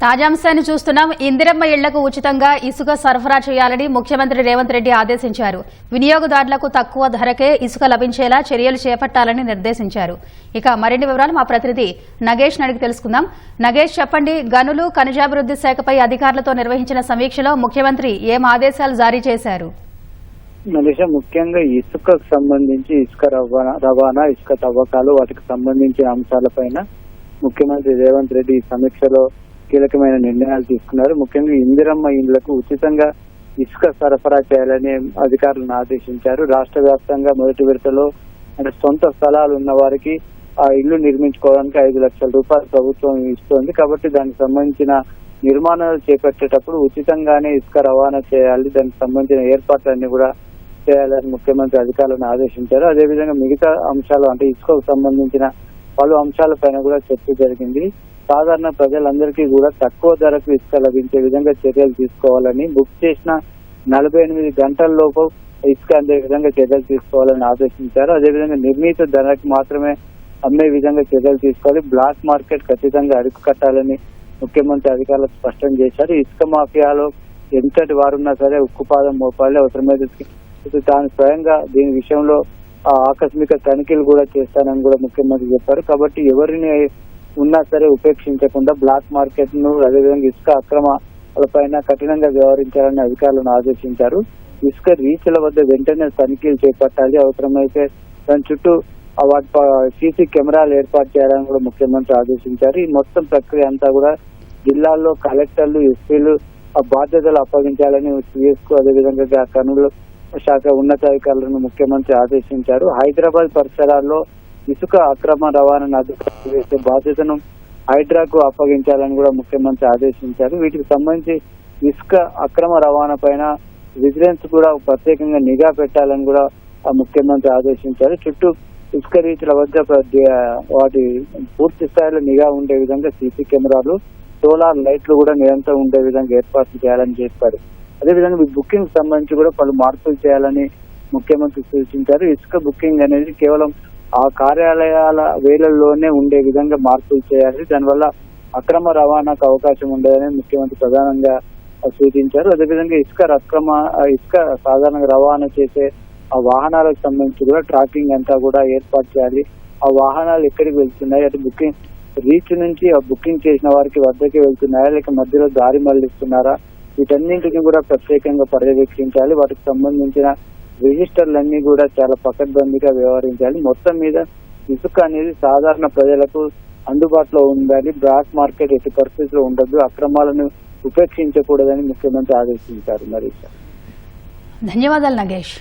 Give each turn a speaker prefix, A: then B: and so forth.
A: తాజాంశాన్ని చూస్తున్నాం. ఇందిరమ్మ ఇళ్లకు ఉచితంగా ఇసుక సరఫరా చేయాలని ముఖ్యమంత్రి రేవంత్ రెడ్డి ఆదేశించారు. వినియోగదారులకు తక్కువ ధరకే ఇసుక లభించేలా చర్యలు చేపట్టాలని నిర్దేశించారు. ఇక మరిన్ని వివరాలు మా ప్రతినిధి నగేష్ అడిగి తెలుసుకుందాం. నగేష్, చెప్పండి, గనులు ఖనిజాభివృద్ది శాఖపై అధికారులతో నిర్వహించిన సమీక్షలో ముఖ్యమంత్రి ఏం ఆదేశాలు జారీ చేశారు?
B: ముఖ్యంగా ఇసుకకు సంబంధించి ఇసుక రవాణా, ఇసుక తవ్వకాలు, వాటికి సంబంధించిన అంశాలపైన ముఖ్యమంత్రి రేవంత్ రెడ్డి ఈ సమీక్షలో కీలకమైన నిర్ణయాలు తీసుకున్నారు. ముఖ్యంగా ఇందిరమ్మ ఇండ్లకు ఉచితంగా ఇసుక సరఫరా చేయాలని అధికారులను ఆదేశించారు. రాష్ట్ర వ్యాప్తంగా మొదటి విడతలో అంటే సొంత స్థలాలు ఉన్న వారికి ఆ ఇల్లు నిర్మించుకోవడానికి 5 లక్షల రూపాయలు ప్రభుత్వం ఇస్తోంది. కాబట్టి దానికి సంబంధించిన నిర్మాణాలు చేపట్టేటప్పుడు ఉచితంగానే ఇసుక రవాణా చేయాలి, దానికి సంబంధించిన ఏర్పాట్లన్నీ కూడా చేయాలని ముఖ్యమంత్రి అధికారులను ఆదేశించారు. అదేవిధంగా మిగతా అంశాలు అంటే ఇసుకకు సంబంధించిన పలు అంశాలపైన కూడా చర్చ జరిగింది. సాధారణ ప్రజలందరికీ కూడా తక్కువ ధరకు ఇసుక లభించే విధంగా చర్యలు తీసుకోవాలని, బుక్ చేసిన 48 గంటల్లోపు ఇసుక అందే విధంగా చర్యలు తీసుకోవాలని ఆదేశించారు. అదేవిధంగా నిర్ణీత ధరకు మాత్రమే అమ్మే విధంగా చర్యలు తీసుకోవాలి, బ్లాక్ మార్కెట్ ఖచ్చితంగా అరికట్టాలని ముఖ్యమంత్రి అధికారులకు స్పష్టం చేశారు. ఇసుక మాఫియాలో ఎంతటి వారున్నా సరే ఉక్కుపాదం మోపాలి, అవసరమైతే తాను స్వయంగా దీని విషయంలో ఆకస్మిక తనిఖీలు కూడా చేస్తానని కూడా ముఖ్యమంత్రి చెప్పారు. కాబట్టి ఎవరిని ఉన్నా సరే ఉపేక్షించకుండా బ్లాక్ మార్కెట్ ను, అదేవిధంగా ఇసుక అక్రమాలపైన కఠినంగా వ్యవహరించాలని అధికారులను ఆదేశించారు. ఇసుక రీచ్ల వద్ద వెంటనే తనిఖీలు చేపట్టాలి, అవసరమైతే దాని చుట్టూ వాటి సీసీ కెమెరాలు ఏర్పాటు చేయాలని కూడా ముఖ్యమంత్రి ఆదేశించారు. ఈ మొత్తం ప్రక్రియ అంతా కూడా జిల్లాల్లో కలెక్టర్లు, ఎస్పీలు బాధ్యతలు అప్పగించాలని సిఎస్కు అదేవిధంగా గనుల శాఖ ఉన్నతాధికారులను ముఖ్యమంత్రి ఆదేశించారు. హైదరాబాద్ పరిసరాల్లో ఇసుక అక్రమ రవాణాను అదుపు చేసే బాధ్యతను హైడ్రాకు అప్పగించాలని కూడా ముఖ్యమంత్రి ఆదేశించారు. వీటికి సంబంధించి ఇసుక అక్రమ రవాణా పైన విజిలెన్స్ కూడా ప్రత్యేకంగా నిఘా పెట్టాలని కూడా ముఖ్యమంత్రి ఆదేశించారు. చుట్టూ ఇసుక రీచ్ల వద్ద వాటి పూర్తి స్థాయిలో నిఘా ఉండే విధంగా సీసీ కెమెరాలు, సోలార్ లైట్లు కూడా నిరంతరం ఉండే విధంగా ఏర్పాట్లు చేయాలని చెప్పారు. అదేవిధంగా బుకింగ్ సంబంధించి కూడా పలు మార్పులు చేయాలని ముఖ్యమంత్రి సూచించారు. ఇసుక బుకింగ్ అనేది కేవలం ఆ కార్యాలయాల వేళల్లోనే ఉండే విధంగా మార్పులు చేయాలి, దానివల్ల అక్రమ రవాణాకు అవకాశం ఉండదని ముఖ్యమంత్రి ప్రధానంగా సూచించారు. అదేవిధంగా ఇసుక సాధారణంగా రవాణా చేసే ఆ వాహనాలకు సంబంధించి కూడా ట్రాకింగ్ అంతా కూడా ఏర్పాటు చేయాలి. ఆ వాహనాలు ఎక్కడికి వెళ్తున్నాయి, అటు బుకింగ్ రీచ్ నుంచి ఆ బుకింగ్ చేసిన వారికి వద్దకి వెళ్తున్నాయా లేక మధ్యలో దారి మళ్లిస్తున్నారా, వీటన్నింటినీ కూడా ప్రత్యేకంగా పర్యవేక్షించాలి. వాటికి సంబంధించిన రిజిస్టర్లన్నీ కూడా చాలా పకడ్బందీగా వ్యవహరించాలి. మొత్తం మీద ఇసుక అనేది సాధారణ ప్రజలకు అందుబాటులో ఉండాలి, బ్లాక్ మార్కెట్ ఎట్టి పరిస్థితుల్లో ఉండదు, అక్రమాలను ఉపేక్షించకూడదని ముఖ్యమంత్రి ఆదేశించారు. మరి
A: ధన్యవాదాలు నగేష్.